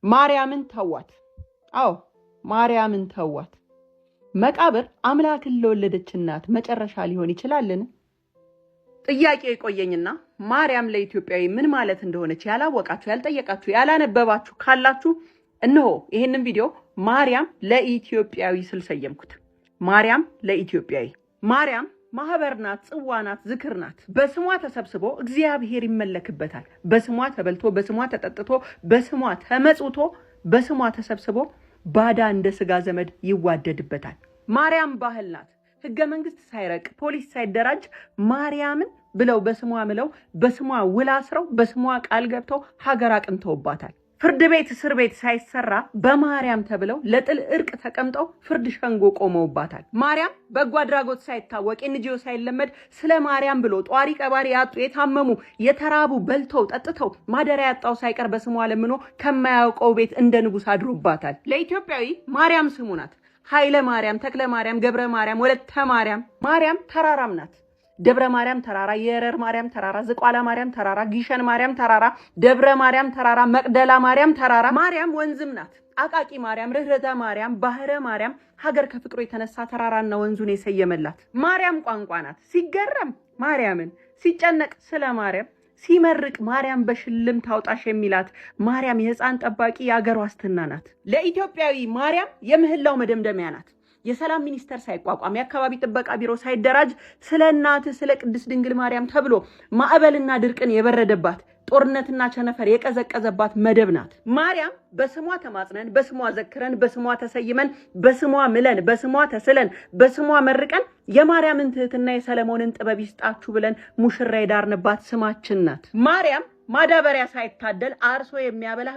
ማርያምን ተዋት። አዎ ማርያምን ተዋት። መቃብር አምላክን ለወለደች እናት መጨረሻ ሊሆን ይችላልን? ጥያቄ የቆየኝና ማርያም ለኢትዮጵያዊ ምን ማለት እንደሆነች ያላወቃችሁ፣ ያልጠየቃችሁ፣ ያላነበባችሁ ካላችሁ እነሆ ይሄንን ቪዲዮ ማርያም ለኢትዮጵያዊ ስል ሰየምኩት። ማርያም ለኢትዮጵያዊ። ማርያም ማህበር ናት፣ ጽዋ ናት፣ ዝክር ናት። በስሟ ተሰብስቦ እግዚአብሔር ይመለክበታል። በስሟ ተበልቶ፣ በስሟ ተጠጥቶ፣ በስሟ ተመጽውቶ፣ በስሟ ተሰብስቦ ባዳ እንደ ስጋ ዘመድ ይዋደድበታል። ማርያም ባህል ናት። ህገ መንግስት ሳይረቅ ፖሊስ ሳይደራጅ ማርያምን ብለው በስሟ ምለው በስሟ ውል አስረው በስሟ ቃል ገብተው ሀገር አቅንተውባታል። ፍርድ ቤት እስር ቤት ሳይሰራ በማርያም ተብለው ለጥል እርቅ ተቀምጠው ፍርድ ሸንጎ ቆመውባታል። ማርያም በጎ አድራጎት ሳይታወቅ ኤንጂኦ ሳይለመድ ስለ ማርያም ብሎ ጧሪ ቀባሪ ያጡ የታመሙ የተራቡ በልተው ጠጥተው ማደሪያ ያጣው ሳይቀር በስሟ ለምኖ ከማያውቀው ቤት እንደ ንጉስ አድሮባታል። ለኢትዮጵያዊ ማርያም ስሙ ናት። ኃይለ ማርያም፣ ተክለ ማርያም፣ ገብረ ማርያም፣ ወለተ ማርያም። ማርያም ተራራም ናት። ደብረ ማርያም ተራራ፣ የረር ማርያም ተራራ፣ ዝቋላ ማርያም ተራራ፣ ጊሸን ማርያም ተራራ፣ ደብረ ማርያም ተራራ፣ መቅደላ ማርያም ተራራ። ማርያም ወንዝም ናት። አቃቂ ማርያም፣ ርህረተ ማርያም፣ ባህረ ማርያም ሀገር ከፍቅሩ የተነሳ ተራራና ወንዙን የሰየመላት። ማርያም ቋንቋ ናት። ሲገረም ማርያምን፣ ሲጨነቅ ስለ ማርያም፣ ሲመርቅ ማርያም በሽልም ታውጣሽ የሚላት ማርያም የህፃን ጠባቂ የአገር ዋስትና ናት። ለኢትዮጵያዊ ማርያም የምህላው መደምደሚያ ናት። የሰላም ሚኒስቴር ሳይቋቋም የአካባቢ ጥበቃ ቢሮ ሳይደራጅ ስለ እናት ስለ ቅድስት ድንግል ማርያም ተብሎ ማዕበልና ድርቅን የበረደባት ጦርነትና ቸነፈር የቀዘቀዘባት መደብ ናት። ማርያም በስሟ ተማጽነን፣ በስሟ ዘክረን፣ በስሟ ተሰይመን፣ በስሟ ምለን፣ በስሟ ተስለን፣ በስሟ መርቀን የማርያምን ትህትና የሰለሞንን ጥበብ ይስጣችሁ ብለን ሙሽራ የዳርንባት ስማችን ናት። ማርያም ማዳበሪያ ሳይታደል አርሶ የሚያበላ